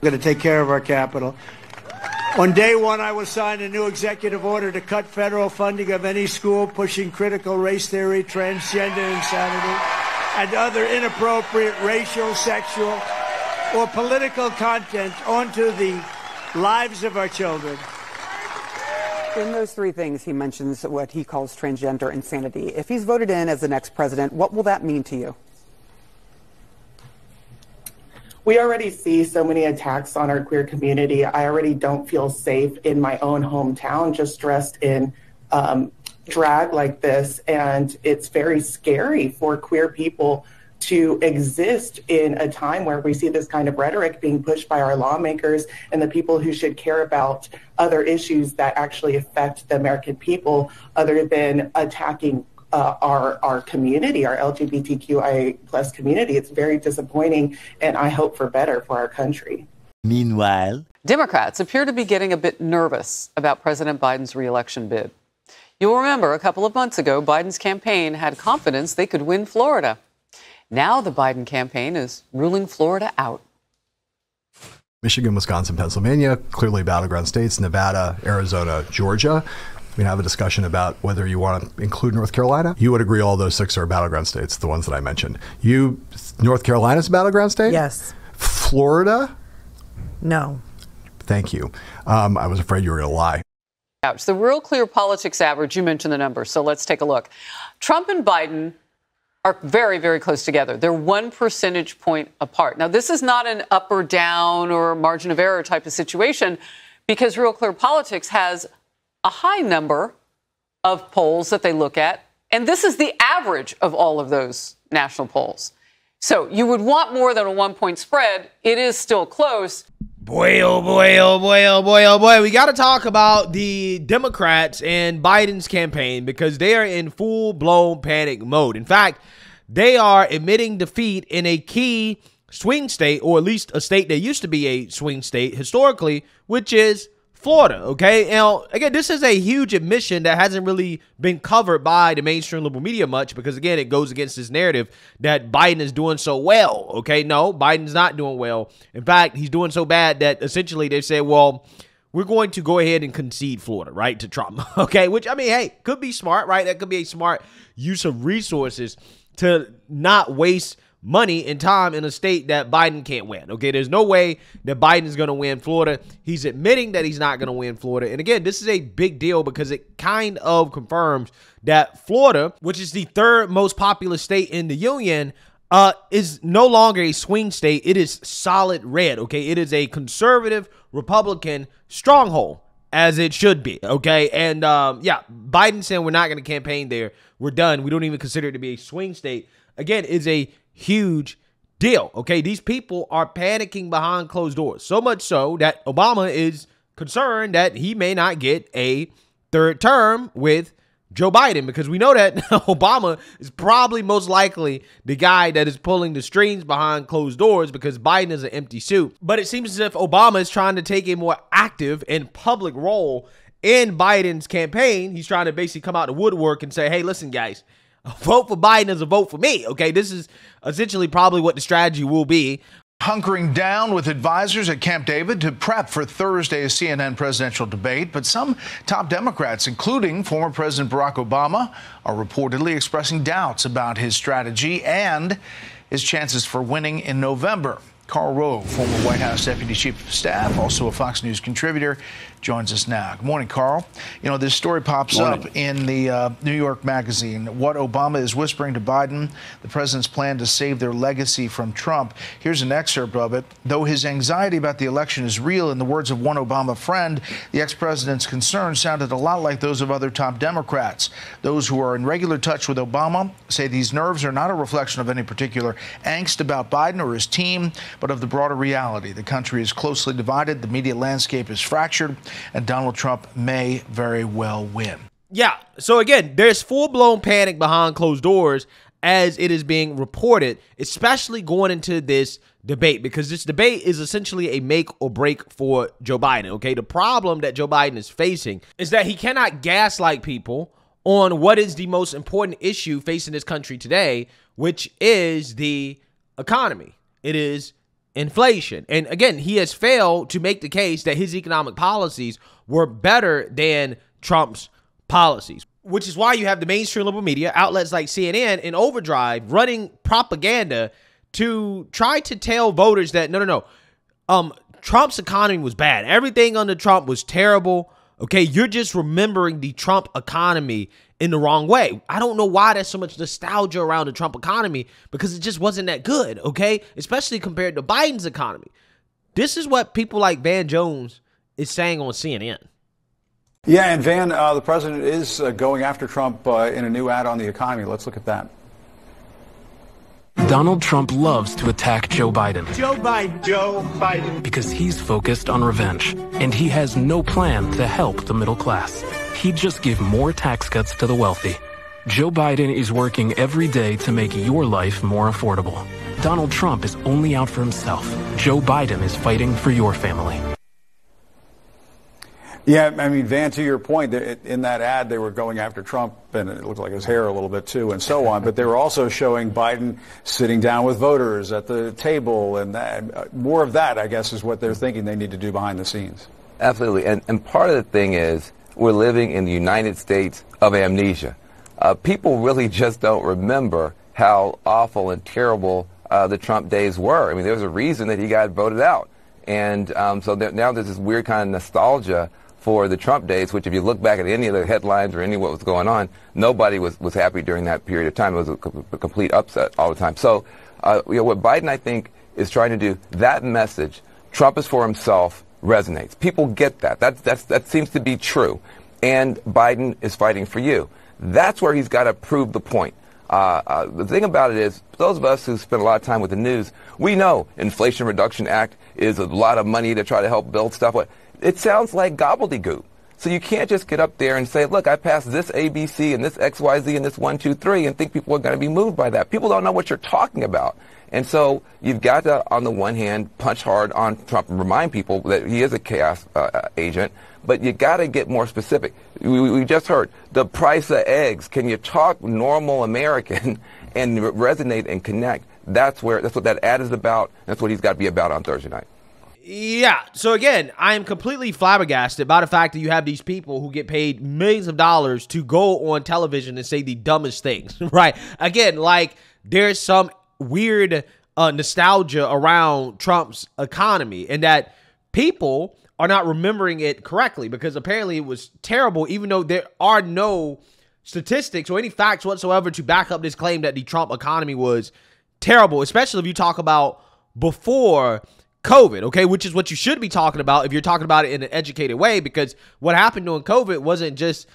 We're going to take care of our capital. On day one, I will sign a new executive order to cut federal funding of any school pushing critical race theory, transgender insanity, and other inappropriate racial, sexual, or political content onto the lives of our children. In those three things, he mentions what he calls transgender insanity. If he's voted in as the next president, what will that mean to you? We already see so many attacks on our queer community. I already don't feel safe in my own hometown, just dressed in drag like this. And it's very scary for queer people to exist in a time where we see this kind of rhetoric being pushed by our lawmakers and the people who should care about other issues that actually affect the American people, other than attacking our community, our LGBTQIA plus community. It's very disappointing, and I hope for better for our country. Meanwhile, Democrats appear to be getting a bit nervous about President Biden's reelection bid. You'll remember a couple of months ago, Biden's campaign had confidence they could win Florida. Now the Biden campaign is ruling Florida out. Michigan, Wisconsin, Pennsylvania, clearly battleground states, Nevada, Arizona, Georgia. We have a discussion about whether you want to include North Carolina. You would agree all those six are battleground states, the ones that I mentioned. North Carolina's a battleground state? Yes. Florida? No. Thank you. I was afraid you were going to lie. Ouch. The Real Clear Politics average, you mentioned the numbers, so let's take a look. Trump and Biden are very, very close together. They're 1 percentage point apart. Now, this is not an up or down or margin of error type of situation, because Real Clear Politics has a high number of polls that they look at, and this is the average of all of those national polls. So you would want more than a 1 point spread. It is still close. Boy, oh boy, oh boy, oh boy, oh boy. We got to talk about the Democrats and Biden's campaign, because they are in full-blown panic mode. In fact, they are admitting defeat in a key swing state, or at least a state that used to be a swing state historically, which is Florida, okay? Now, again, this is a huge admission that hasn't really been covered by the mainstream liberal media much, because, again, it goes against this narrative that Biden is doing so well, okay? No, Biden's not doing well. In fact, he's doing so bad that essentially they say, well, we're going to go ahead and concede Florida, right, to Trump, okay? Which, I mean, hey, could be smart, right? That could be a smart use of resources to not waste money and time in a state that Biden can't win. Okay, there's no way that Biden is going to win Florida. He's admitting that he's not going to win Florida. And again, this is a big deal because it kind of confirms that Florida, which is the third most populous state in the union, is no longer a swing state. It is solid red. Okay, it is a conservative Republican stronghold, as it should be. Okay, and yeah, Biden saying we're not going to campaign there. We're done. We don't even consider it to be a swing state. Again, is a huge deal. Okay, these people are panicking behind closed doors, so much so that Obama is concerned that he may not get a third term with Joe Biden, because we know that Obama is probably most likely the guy that is pulling the strings behind closed doors, because Biden is an empty suit. But it seems as if Obama is trying to take a more active and public role in Biden's campaign. He's trying to basically come out the woodwork and say, hey, listen, guys, a vote for Biden is a vote for me. Okay, this is essentially probably what the strategy will be. Hunkering down with advisors at Camp David to prep for Thursday's CNN presidential debate. But some top Democrats, including former President Barack Obama, are reportedly expressing doubts about his strategy and his chances for winning in November. Karl Rove, former White House Deputy Chief of Staff, also a Fox News contributor, joins us now. Good morning, Karl. You know, this story pops up in the New York Magazine. What Obama is whispering to Biden, the president's plan to save their legacy from Trump. Here's an excerpt of it. Though his anxiety about the election is real, in the words of one Obama friend, the ex-president's concerns sounded a lot like those of other top Democrats. Those who are in regular touch with Obama say these nerves are not a reflection of any particular angst about Biden or his team, but of the broader reality. The country is closely divided, the media landscape is fractured, and Donald Trump may very well win. Yeah, so again, there's full-blown panic behind closed doors as it is being reported, especially going into this debate, because this debate is essentially a make or break for Joe Biden, okay? The problem that Joe Biden is facing is that he cannot gaslight people on what is the most important issue facing this country today, which is the economy. It is inflation. And again, he has failed to make the case that his economic policies were better than Trump's policies, which is why you have the mainstream liberal media, outlets like CNN and Overdrive running propaganda to try to tell voters that no, Trump's economy was bad. Everything under Trump was terrible. Okay, you're just remembering the Trump economy in the wrong way. I don't know why there's so much nostalgia around the Trump economy, because it just wasn't that good, okay? Especially compared to Biden's economy. This is what people like Van Jones is saying on CNN. Yeah, and Van, the president is going after Trump in a new ad on the economy. Let's look at that. Donald Trump loves to attack Joe Biden. Joe Biden. Because he's focused on revenge, and he has no plan to help the middle class. He'd just give more tax cuts to the wealthy. Joe Biden is working every day to make your life more affordable. Donald Trump is only out for himself. Joe Biden is fighting for your family. Yeah, I mean, Van, to your point, in that ad, they were going after Trump, and it looked like his hair a little bit too, and so on. But they were also showing Biden sitting down with voters at the table, and that, more of that, I guess, is what they're thinking they need to do behind the scenes. Absolutely. And part of the thing is we're living in the United States of amnesia. People really just don't remember how awful and terrible the Trump days were. I mean, there was a reason that he got voted out. And so now there's this weird kind of nostalgia for the Trump days, which if you look back at any of the headlines or any of what was going on, nobody was happy during that period of time. It was a complete upset all the time. So what Biden, I think, is trying to do, that message, Trump is for himself, resonates. People get that. That seems to be true. And Biden is fighting for you. That's where he's got to prove the point. The thing about it is, those of us who spend a lot of time with the news, we know Inflation Reduction Act is a lot of money to try to help build stuff. It sounds like gobbledygook. So you can't just get up there and say, look, I passed this ABC and this XYZ and this 1, 2, 3 and think people are going to be moved by that. People don't know what you're talking about. And so you've got to, on the one hand, punch hard on Trump and remind people that he is a chaos agent, but you got to get more specific. We just heard the price of eggs. Can you talk normal American and resonate and connect? That's what that ad is about. That's what he's got to be about on Thursday night. Yeah. So again, I am completely flabbergasted by the fact that you have these people who get paid millions of dollars to go on television and say the dumbest things, right? Again, like there's some weird nostalgia around Trump's economy, and that people are not remembering it correctly because apparently it was terrible, even though there are no statistics or any facts whatsoever to back up this claim that the Trump economy was terrible, especially if you talk about before COVID, okay, which is what you should be talking about if you're talking about it in an educated way, because what happened during COVID wasn't just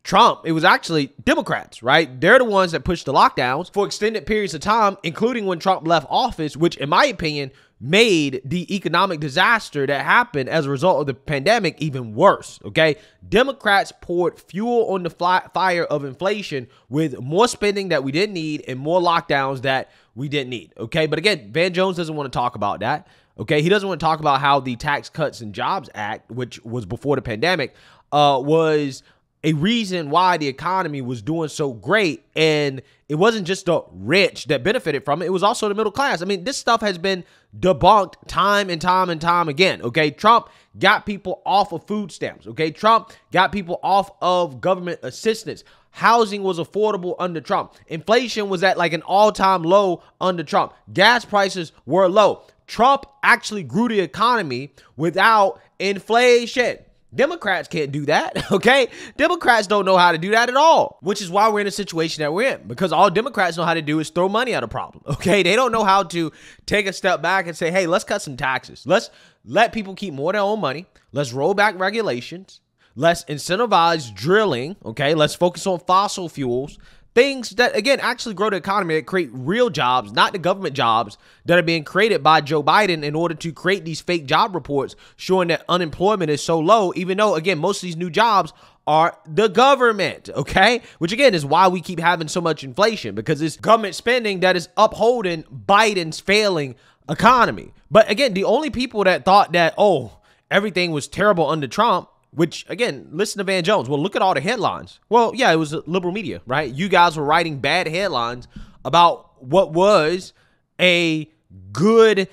Trump, it was actually Democrats, right? They're the ones that pushed the lockdowns for extended periods of time, including when Trump left office, which in my opinion made the economic disaster that happened as a result of the pandemic even worse, okay? Democrats poured fuel on the fire of inflation with more spending that we didn't need and more lockdowns that we didn't need, okay? But again, Van Jones doesn't want to talk about that, okay? He doesn't want to talk about how the Tax Cuts and Jobs Act, which was before the pandemic, was a reason why the economy was doing so great. And it wasn't just the rich that benefited from it. It was also the middle class. I mean, this stuff has been debunked time and time and time again. Okay. Trump got people off of food stamps. Okay. Trump got people off of government assistance. Housing was affordable under Trump. Inflation was at like an all-time low under Trump. Gas prices were low. Trump actually grew the economy without inflation. Democrats can't do that, okay? Democrats don't know how to do that at all, which is why we're in a situation that we're in, because all Democrats know how to do is throw money at a problem, okay? They don't know how to take a step back and say, hey, let's cut some taxes. Let's let people keep more of their own money. Let's roll back regulations. Let's incentivize drilling, okay? Let's focus on fossil fuels. Things that, again, actually grow the economy, that create real jobs, not the government jobs that are being created by Joe Biden in order to create these fake job reports showing that unemployment is so low, even though, again, most of these new jobs are the government, okay? Which, again, is why we keep having so much inflation, because it's government spending that is upholding Biden's failing economy. But, again, the only people that thought that, oh, everything was terrible under Trump, which, again, listen to Van Jones. Well, look at all the headlines. Well, yeah, it was liberal media, right? You guys were writing bad headlines about what was a good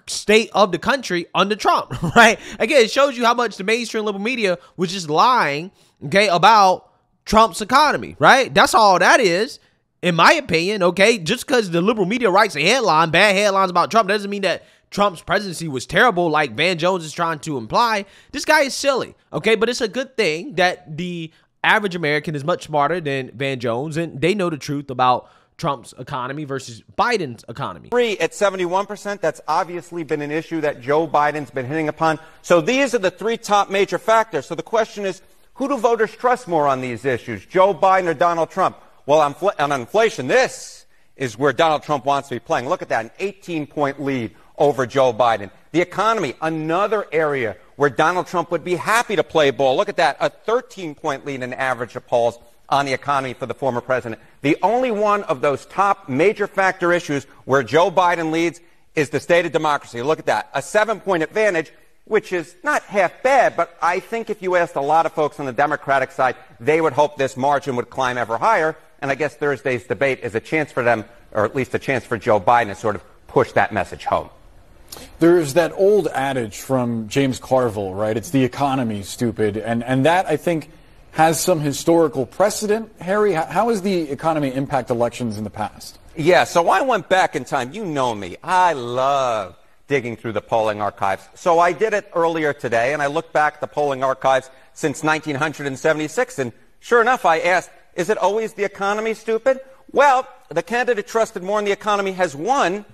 state of the country under Trump, right? Again, it shows you how much the mainstream liberal media was just lying, okay, about Trump's economy, right? That's all that is, in my opinion, okay? Just because the liberal media writes a headline, bad headlines about Trump, doesn't mean that Trump's presidency was terrible like Van Jones is trying to imply. This guy is silly, okay? But it's a good thing that the average American is much smarter than Van Jones, and they know the truth about Trump's economy versus Biden's economy. At 71%, that's obviously been an issue that Joe Biden's been hitting upon. So these are the three top major factors. So the question is, who do voters trust more on these issues, Joe Biden or Donald Trump? Well, on inflation, this is where Donald Trump wants to be playing. Look at that, an 18-point lead over Joe Biden. The economy, another area where Donald Trump would be happy to play ball. Look at that, a 13-point lead in average of polls on the economy for the former president. The only one of those top major factor issues where Joe Biden leads is the state of democracy. Look at that, a 7-point advantage, which is not half bad, but I think if you asked a lot of folks on the Democratic side, they would hope this margin would climb ever higher. And I guess Thursday's debate is a chance for them, or at least a chance for Joe Biden to sort of push that message home. There's that old adage from James Carville, right? It's the economy, stupid. And that, I think, has some historical precedent. Harry, how has the economy impacted elections in the past? Yeah, so I went back in time. You know me. I love digging through the polling archives. So I did it earlier today, and I looked back at the polling archives since 1976. And sure enough, I asked, is it always the economy, stupid? Well, the candidate trusted more in the economy has won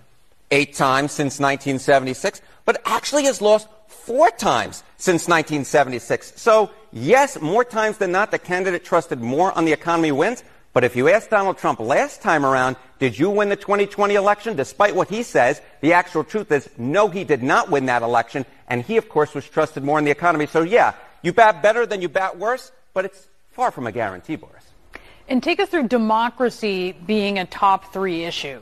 8 times since 1976, but actually has lost 4 times since 1976. So, yes, more times than not, the candidate trusted more on the economy wins. But if you asked Donald Trump last time around, did you win the 2020 election? Despite what he says, the actual truth is, no, he did not win that election. And he, of course, was trusted more in the economy. So, yeah, you bat better than you bat worse, but it's far from a guarantee, Boris. And take us through democracy being a top 3 issue.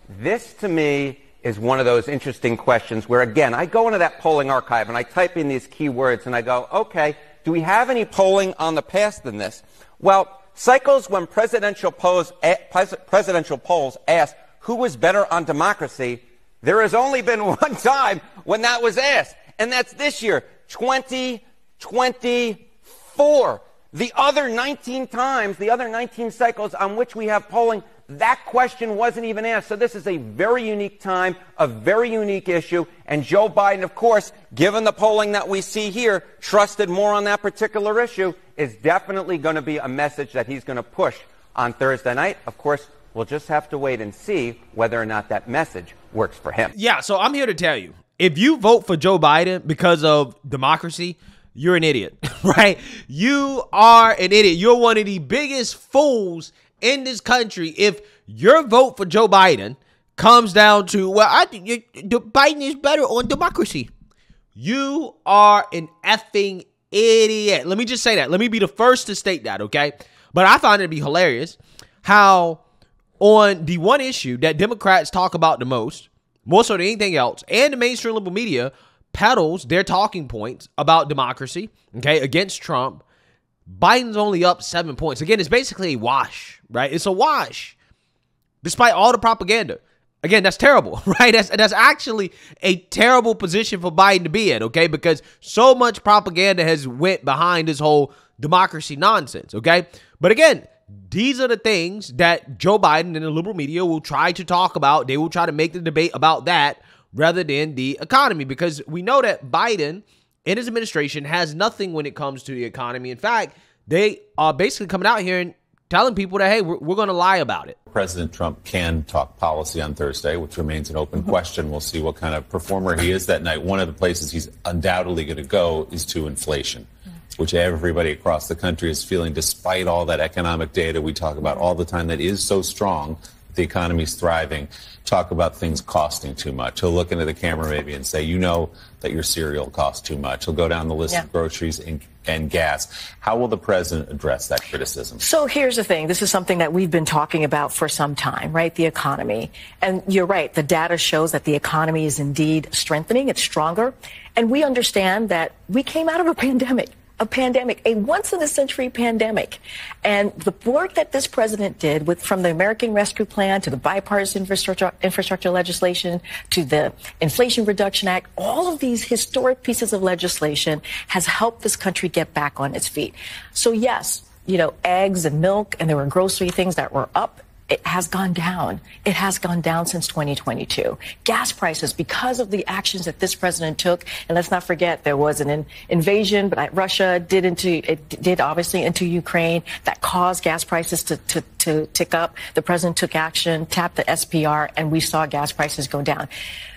This, to me, is one of those interesting questions where, again, I go into that polling archive and I type in these keywords and I go, okay, do we have any polling on the past than this? Well, cycles when presidential polls ask who was better on democracy, there has only been one time when that was asked, and that's this year, 2024. The other 19 times, the other 19 cycles on which we have polling, that question wasn't even asked. So this is a very unique time, a very unique issue. And Joe Biden, of course, given the polling that we see here, trusted more on that particular issue, is definitely going to be a message that he's going to push on Thursday night. Of course, we'll just have to wait and see whether or not that message works for him. Yeah, so I'm here to tell you, if you vote for Joe Biden because of democracy, you're an idiot, right? You are an idiot. You're one of the biggest fools in this country if your vote for Joe Biden comes down to, well, I think Biden is better on democracy. You are an effing idiot. Let me just say that. Let me be the first to state that, okay? But I find it to be hilarious how on the one issue that Democrats talk about the most, more so than anything else, and the mainstream liberal media peddles their talking points about democracy, okay, against Trump, Biden's only up 7 points. Again, it's basically a wash, right? It's a wash, despite all the propaganda. Again, that's terrible, right? That's actually a terrible position for Biden to be in, okay? Because so much propaganda has went behind this whole democracy nonsense, okay? But again, these are the things that Joe Biden and the liberal media will try to talk about. They will try to make the debate about that rather than the economy, because we know that Biden and his administration has nothing when it comes to the economy. In fact, they are basically coming out here and telling people that, hey, we're going to lie about it. President Trump can talk policy on Thursday, which remains an open question. We'll see what kind of performer he is that night. One of the places he's undoubtedly going to go is to inflation, which everybody across the country is feeling, despite all that economic data we talk about all the time that is so strong. The economy's thriving. Talk about things costing too much. He'll look into the camera maybe and say, you know that your cereal costs too much. He'll go down the list of groceries and gas. How will the president address that criticism? So here's the thing. This is something that we've been talking about for some time, right? The economy. And you're right. The data shows that the economy is indeed strengthening. It's stronger. And we understand that we came out of a pandemic. a pandemic, a once-in-a-century pandemic. And the work that this president did from the American Rescue Plan to the bipartisan infrastructure legislation to the Inflation Reduction Act, all of these historic pieces of legislation has helped this country get back on its feet. So yes, eggs and milk, and there were grocery things that were up. It has gone down. It has gone down since 2022. Gas prices, because of the actions that this president took, and let's not forget there was an invasion, but Russia did obviously into Ukraine that caused gas prices to tick up. The president took action, tapped the SPR, and we saw gas prices go down.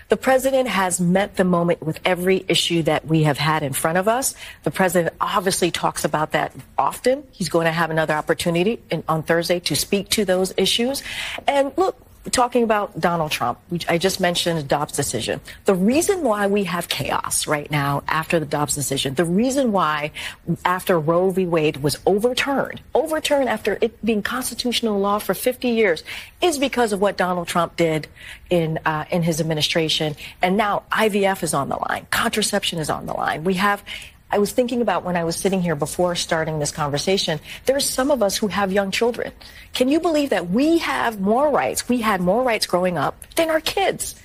The president has met the moment with every issue that we have had in front of us. The president obviously talks about that often. He's going to have another opportunity on Thursday to speak to those issues. And look, talking about Donald Trump, which I just mentioned, the Dobbs decision. The reason why we have chaos right now after the Dobbs decision, the reason why after Roe v. Wade was overturned after it being constitutional law for 50 years, is because of what Donald Trump did in his administration. And now IVF is on the line. Contraception is on the line. I was thinking about when I was sitting here before starting this conversation, there's some of us who have young children. Can you believe that we have more rights? We had more rights growing up than our kids.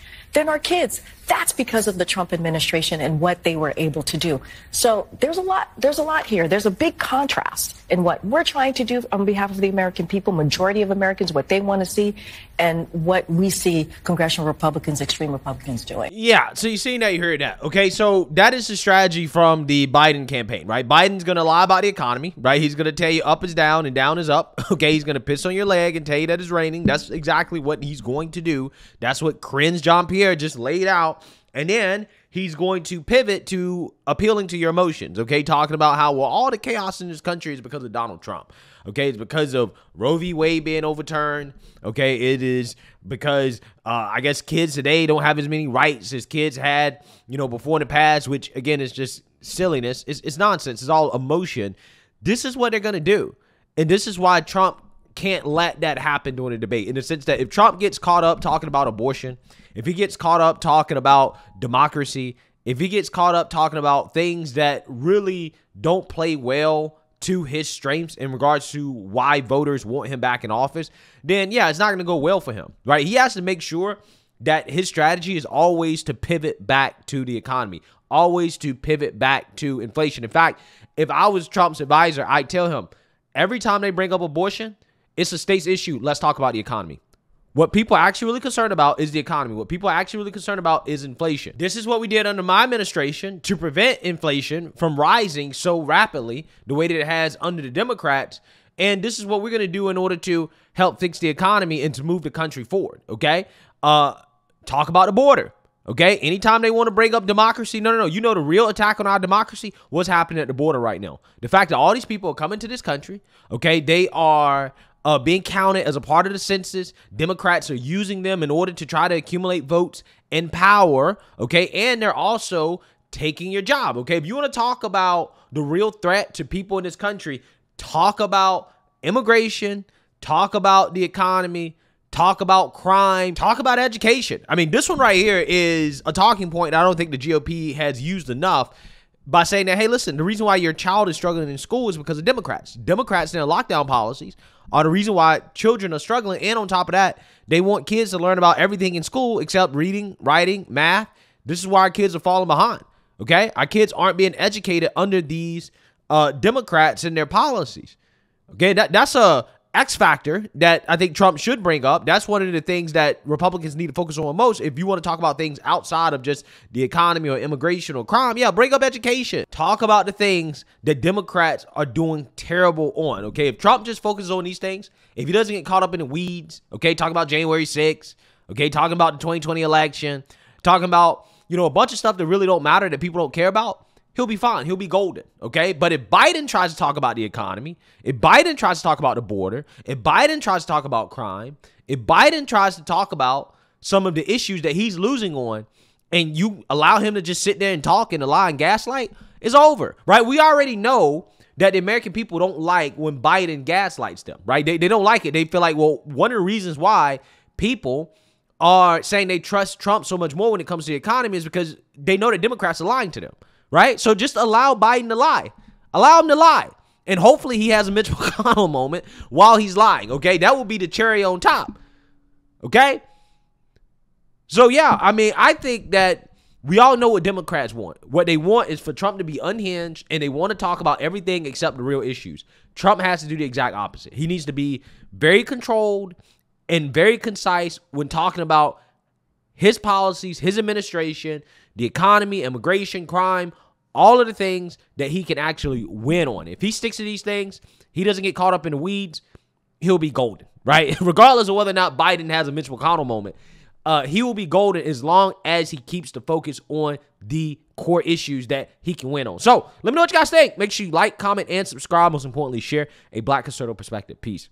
That's because of the Trump administration and what they were able to do. So there's a lot here. There's a big contrast in what we're trying to do on behalf of the American people, majority of Americans, what they want to see, and what we see congressional Republicans, extreme Republicans doing. Yeah, so you see that, you heard that. Okay, so that is the strategy from the Biden campaign, right? Biden's going to lie about the economy, right? He's going to tell you up is down and down is up. Okay, he's going to piss on your leg and tell you that it's raining. That's exactly what he's going to do. That's what Cringe Jean-Pierre just laid out. And then he's going to pivot to appealing to your emotions, okay? Talking about how, well, all the chaos in this country is because of Donald Trump, okay? It's because of Roe v. Wade being overturned, okay? It is because, I guess, kids today don't have as many rights as kids had, before in the past, which, again, is just silliness. It's nonsense. It's all emotion. This is what they're going to do. And this is why Trump can't let that happen during a debate, in the sense that if Trump gets caught up talking about abortion, if he gets caught up talking about democracy, if he gets caught up talking about things that really don't play well to his strengths in regards to why voters want him back in office, then yeah, it's not going to go well for him, right? He has to make sure that his strategy is always to pivot back to the economy, always to pivot back to inflation. In fact, if I was Trump's advisor, I'd tell him every time they bring up abortion, it's a state's issue. Let's talk about the economy. What people are actually really concerned about is the economy. What people are actually really concerned about is inflation. This is what we did under my administration to prevent inflation from rising so rapidly the way that it has under the Democrats. And this is what we're going to do in order to help fix the economy and to move the country forward, okay? Talk about the border, okay? Anytime they want to bring up democracy, no. You know the real attack on our democracy? What's happening at the border right now? The fact that all these people are coming to this country, okay? They are being counted as a part of the census. Democrats are using them in order to try to accumulate votes and power, okay? And they're also taking your job, okay? If you want to talk about the real threat to people in this country, talk about immigration, talk about the economy, talk about crime, talk about education. I mean, this one right here is a talking point I don't think the GOP has used enough, by saying that, hey, listen, the reason why your child is struggling in school is because of Democrats. Democrats and their lockdown policies are the reason why children are struggling. And on top of that, they want kids to learn about everything in school except reading, writing, math. This is why our kids are falling behind, okay? Our kids aren't being educated under these Democrats and their policies, okay? That's a X factor that I think Trump should bring up. That's one of the things that Republicans need to focus on most. If you want to talk about things outside of just the economy or immigration or crime, yeah, bring up education. Talk about the things that Democrats are doing terrible on, okay? If Trump just focuses on these things, if he doesn't get caught up in the weeds, okay, talking about January 6th, okay, talking about the 2020 election, talking about, a bunch of stuff that really don't matter, that people don't care about, he'll be fine. He'll be golden, okay? But if Biden tries to talk about the economy, if Biden tries to talk about the border, if Biden tries to talk about crime, if Biden tries to talk about some of the issues that he's losing on, and you allow him to just sit there and talk and lie and gaslight, it's over, right? We already know that the American people don't like when Biden gaslights them, right? They don't like it. They feel like, well, one of the reasons why people are saying they trust Trump so much more when it comes to the economy is because they know that Democrats are lying to them. Right? So just allow Biden to lie. Allow him to lie. And hopefully he has a Mitch McConnell moment while he's lying, okay? That will be the cherry on top, okay? So, yeah, I mean, I think that we all know what Democrats want. What they want is for Trump to be unhinged, and they want to talk about everything except the real issues. Trump has to do the exact opposite. He needs to be very controlled and very concise when talking about his policies, his administration, the economy, immigration, crime, all of the things that he can actually win on. If he sticks to these things, he doesn't get caught up in the weeds, he'll be golden, right? Regardless of whether or not Biden has a Mitch McConnell moment, he will be golden as long as he keeps the focus on the core issues that he can win on. So let me know what you guys think. Make sure you like, comment, and subscribe. Most importantly, share a Black conservative perspective. Peace.